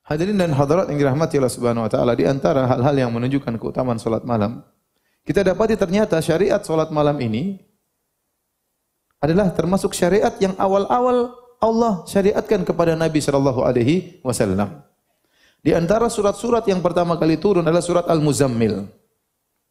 Hadirin dan hadirat yang dirahmati Allah Subhanahu wa taala, di antara hal-hal yang menunjukkan keutamaan salat malam, kita dapati ternyata syariat salat malam ini adalah termasuk syariat yang awal-awal Allah syariatkan kepada Nabi sallallahu alaihi wasallam. Di antara surat-surat yang pertama kali turun adalah surat Al-Muzammil.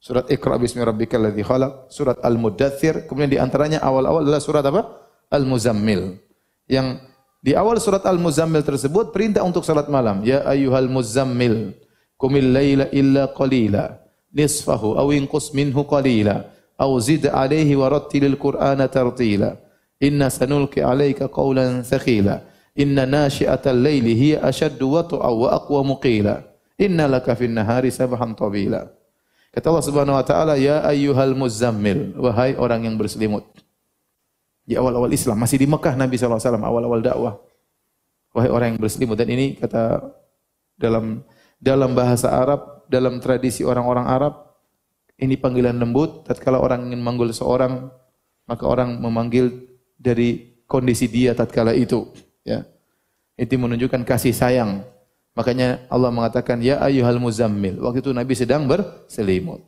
Surat Iqra bismi rabbikal ladzi khalaq, surat Al-Muddatsir, kemudian di antaranya awal-awal adalah surat apa? Al-Muzammil. Yang di awal surat Al-Muzammil tersebut perintah untuk salat malam. Ya ayyuhal muzammil, qumil laila illa qalila, nisfahu aw inqus minhu qalila, aw zid alaihi wa rattilil qur'ana tartila. Inna sanulqi 'alaika qawlan thaqila. Inna nashi'atal laili hiya ashaddu wat'a wa aqwamu qila. Inna laka fin nahari sabhan tawila. Kata Allah Subhanahu wa taala, ya ayyuhal muzammil, wahai orang yang berselimut. Di awal-awal Islam, masih di Mekah Nabi sallallahu alaihi wasallam, awal-awal dakwah. Wahai orang yang berselimut, dan ini kata dalam bahasa Arab, dalam tradisi orang-orang Arab, ini panggilan lembut. Tatkala orang ingin memanggil seorang, maka orang memanggil dari kondisi dia tatkala itu. Ya, itu menunjukkan kasih sayang. Makanya Allah mengatakan ya ayyuhal muzammil. Waktu itu Nabi sedang berselimut.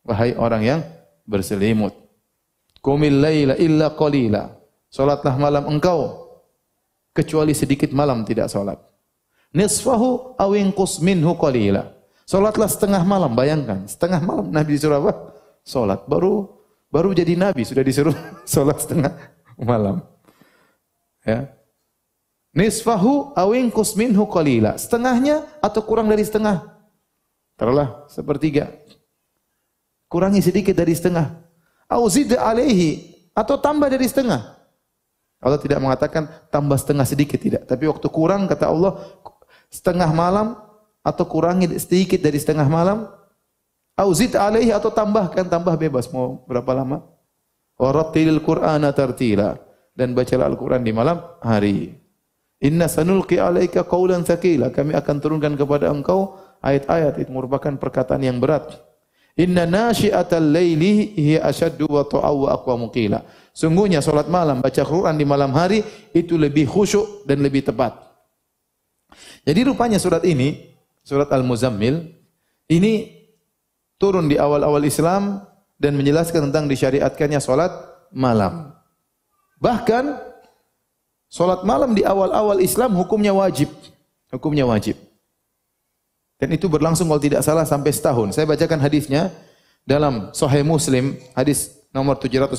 Wahai orang yang berselimut. Qumil laila illa qalila. Salatlah malam engkau kecuali sedikit malam tidak salat. Nisfahu aw inqus minhu qalila. Salatlah setengah malam, bayangkan, setengah malam Nabi disuruh apa? Salat. Baru jadi Nabi sudah disuruh salat setengah malam. Ya. Nisfahu aw inqus minhu qalila. Setengahnya atau kurang dari setengah. Taruhlah sepertiga. Kurangi sedikit dari setengah. Aw zid alaihi, atau tambah dari setengah. Allah tidak mengatakan tambah setengah sedikit, tidak. Tapi waktu kurang kata Allah setengah malam atau kurangi sedikit dari setengah malam. Aw zid alaihi, atau tambah bebas mau berapa lama. Wa rattilil qur'ana tartila, dan bacalah Al-Qur'an di malam hari. Inna sanulqi 'alaika qawlan tsaqila, kami akan turunkan kepada engkau ayat-ayat itu merupakan perkataan yang berat. Inna nashi'atal laili hiya ashaddu wat'a wa aqwamu qila. Sungguhnya salat malam, baca Quran di malam hari itu lebih khusyuk dan lebih tepat. Jadi rupanya surat ini, surat Al-Muzammil ini turun di awal-awal Islam dan menjelaskan tentang disyariatkannya salat malam. Bahkan salat malam di awal-awal Islam hukumnya wajib. Hukumnya wajib. Dan itu berlangsung kalau tidak salah sampai setahun. Saya bacakan hadisnya dalam Sahih Muslim, hadis nomor 746.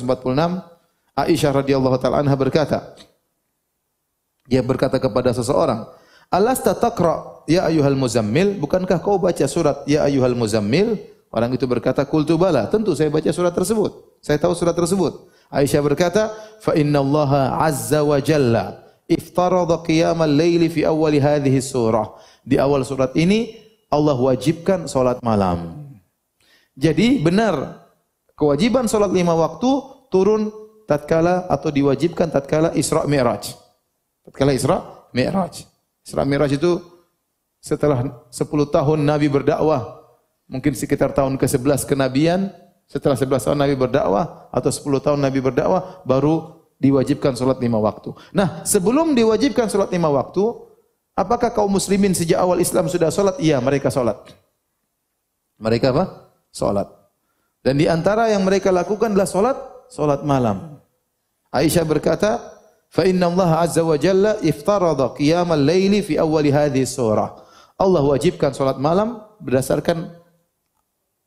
Aisyah radhiyallahu taala anha berkata, dia berkata kepada seseorang, "Alasta taqra ya ayyuhal muzammil? Bukankah kau baca surat ya ayyuhal muzammil?" Orang itu berkata, "Qultu bala." Tentu saya baca surat tersebut. Saya tahu surat tersebut. Aisyah berkata, "Fa innallaha azza wa jalla iftarada qiyamal laili fi awwali hadhihi surah." Di awal surat ini Allah wajibkan salat malam. Jadi benar kewajiban salat 5 waktu turun tatkala atau diwajibkan tatkala Isra Mi'raj. Tatkala Isra Mi'raj. Isra Mi'raj itu setelah 10 tahun Nabi berdakwah, mungkin sekitar tahun ke-11 kenabian. Setelah 11 tahun Nabi berdakwah atau 10 tahun Nabi berdakwah baru diwajibkan salat 5 waktu. Nah, sebelum diwajibkan salat 5 waktu, apakah kaum muslimin sejak awal Islam sudah salat? Iya, mereka salat. Mereka apa? Salat. Dan di antara yang mereka lakukan adalah salat malam. Aisyah berkata, "Fa inna Allah azza wa jalla iftarada qiyamal laili fi awwali hadhihi surah." Allah wajibkan salat malam berdasarkan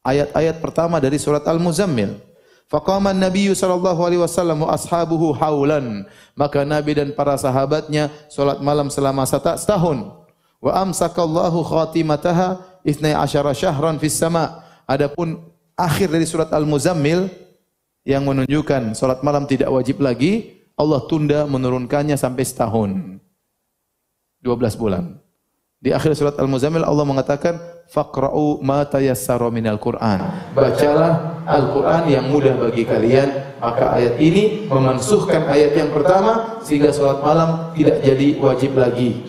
ayat-ayat pertama dari surat Al-Muzammil. Faqama an-nabiy sallallahu alaihi wasallam wa ashabuhu haulan. Maka Nabi dan para sahabatnya salat malam selama setahun. Wa amsakallahu khatimataha 12 syahran fis sama. Adapun akhir dari surat Al-Muzammil yang menunjukkan salat malam tidak wajib lagi, Allah tunda menurunkannya sampai setahun. 12 bulan. Di akhir surat Al-Muzammil Allah mengatakan faqra'u ma tayassara minal Qur'an. Bacalah Al-Qur'an yang mudah bagi kalian. Maka ayat ini memansuhkan ayat yang pertama sehingga salat malam tidak jadi wajib lagi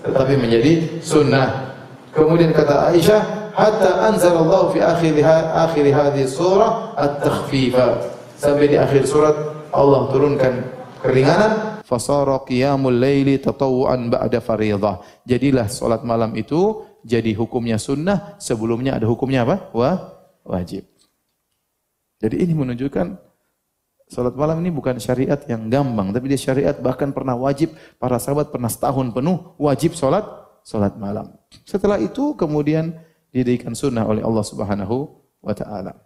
tetapi menjadi sunnah. Kemudian kata Aisyah, hatta anzalallahu fi akhir hadhihi surah at-takhfifa. Sampai di akhir surat Allah turunkan keringanan. fasara qiyamul laili tatawwuan ba'da fardhah. Jadilah salat malam itu jadi hukumnya sunnah, sebelumnya ada hukumnya apa? Wajib. Jadi ini menunjukkan salat malam ini bukan syariat yang gampang, tapi dia syariat bahkan pernah wajib, para sahabat pernah setahun penuh wajib salat malam. Setelah itu kemudian didirikan sunnah oleh Allah Subhanahu wa taala.